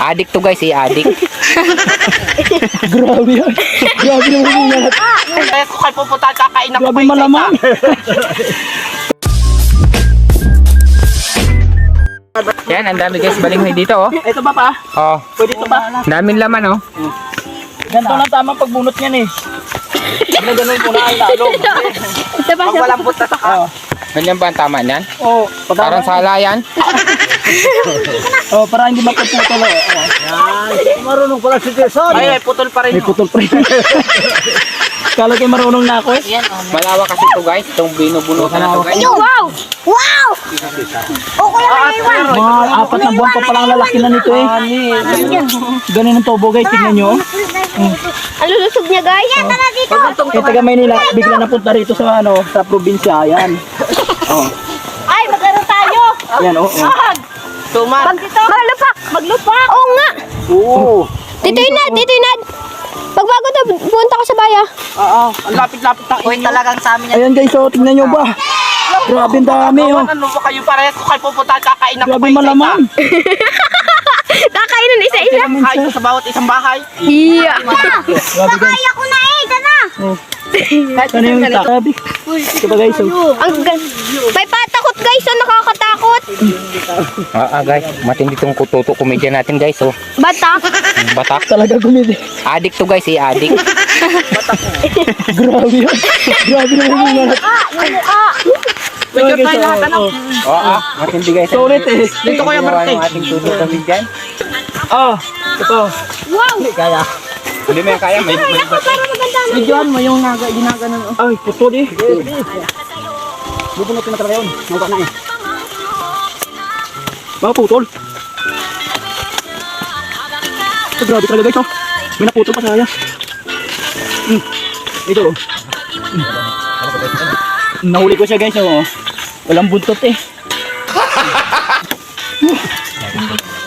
Adik to guys, adik. Grabe yan. Grabe yung hubungan. Kaya ko kayo pupunta at kakain ako Grabe malaman. Yan, ang dami guys, balinghoy dito oh. Ito ba pa? Oh, Pwede ito pa? daming laman oh. Ganito na tamang pagbunot niyan eh. Ganun po na ang lalo. Ito pa, Pag walang punta sa ka. Ganyan ba ang tama niyan? Oh, Parang sala yan. Oh, para hindi mapuputol oh. Yan. Marunong pala si Jason. Ay, putol pa rin. May putol pa rin. Kala kayo marunong na ako eh. Yan, Malawak kasi to guys, itong binubunutan na to guys. wow! Wow! O kuya, may iwan. Mga 4 na buwan pa palang lalaki na nito eh. Ganun ang tobo guys, tignan nyo. Ang lulusog niya, guys. Yan, tara dito. Kaya taga Maynila, bigla napunta rito sa sa probinsya. Yan. Oh. Ay, maglaro tayo. Yan oh. Tumar. Maglupak. Maglupak. Oo nga. Oo. Dito Inad, dito Inad. Pagbago to, punta ka sa baya. Oo, ang lapit-lapit na. Uy, talagang sa amin yan. Ayan guys, oh, tingnan nyo ba? Grabe ang dami oh. Ano ba kayo parehas ko kayo pupunta at kakain ako Grabe malaman. Kakainan isa-isa. Kain ko sa bawat isang bahay. Iya. Grabe guys. Kaya ko na eh, tara. Oh. Ano yung sabi? Ito ba guys? Oh. May patakot guys, so nakakatakot. Guys, matindi tong kututo komedya natin guys oh. Bata. Batak. Talaga gumili. Adik to guys, adik. Grabe yun. Grabe na hubungan. Yung mukha. Medyo tayo lahat, ano? Matindi guys. Solid eh. Dito ko yung birthday. Ang ating tuto kami dyan. Ah, ito. Wow. Kaya. Hindi mo yan kaya, may Para maganda. Videoan mo yung ginaganon. Ay, putol eh. Bubunot ko na talaga yun. Mukha na eh. Mga putol. Oh, grabe talaga guys oh. May naputol pa saya. Ito oh. Nahuli ko siya guys oh. Walang buntot eh.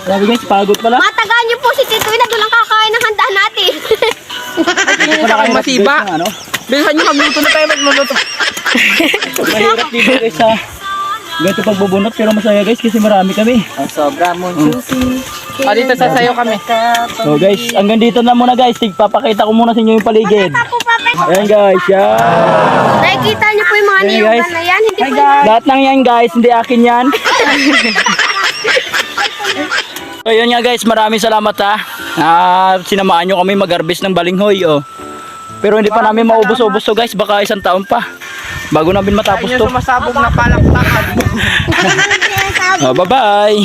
Grabe guys, pagod pala. Matagaan niyo po si Tito Inad, walang kakain ng handa natin. Wala kayo masiba. ng ano. Bilisan nyo, magluto na tayo magluluto. Mahirap dito guys sa ganito pagbubunot pero masaya guys kasi marami kami. Ang sobra mo juicy. Dito sasayaw kami. So guys, hanggang dito na muna guys. Papakita ko muna sa inyo yung paligid. Tapo pa. Ayan guys, yan. Nakikita niyo po yung mga Ayan, niyugan guys. na yan. Hindi po Lahat ng yan guys, hindi akin yan. So yun nga guys, maraming salamat ha. Sinamaan nyo kami mag-harvest ng balinghoy oh. Pero hindi pa namin maubos-ubos to guys, baka isang taon pa bago namin matapos Ayun to. yung sumasabog na palakpakan. Bye bye.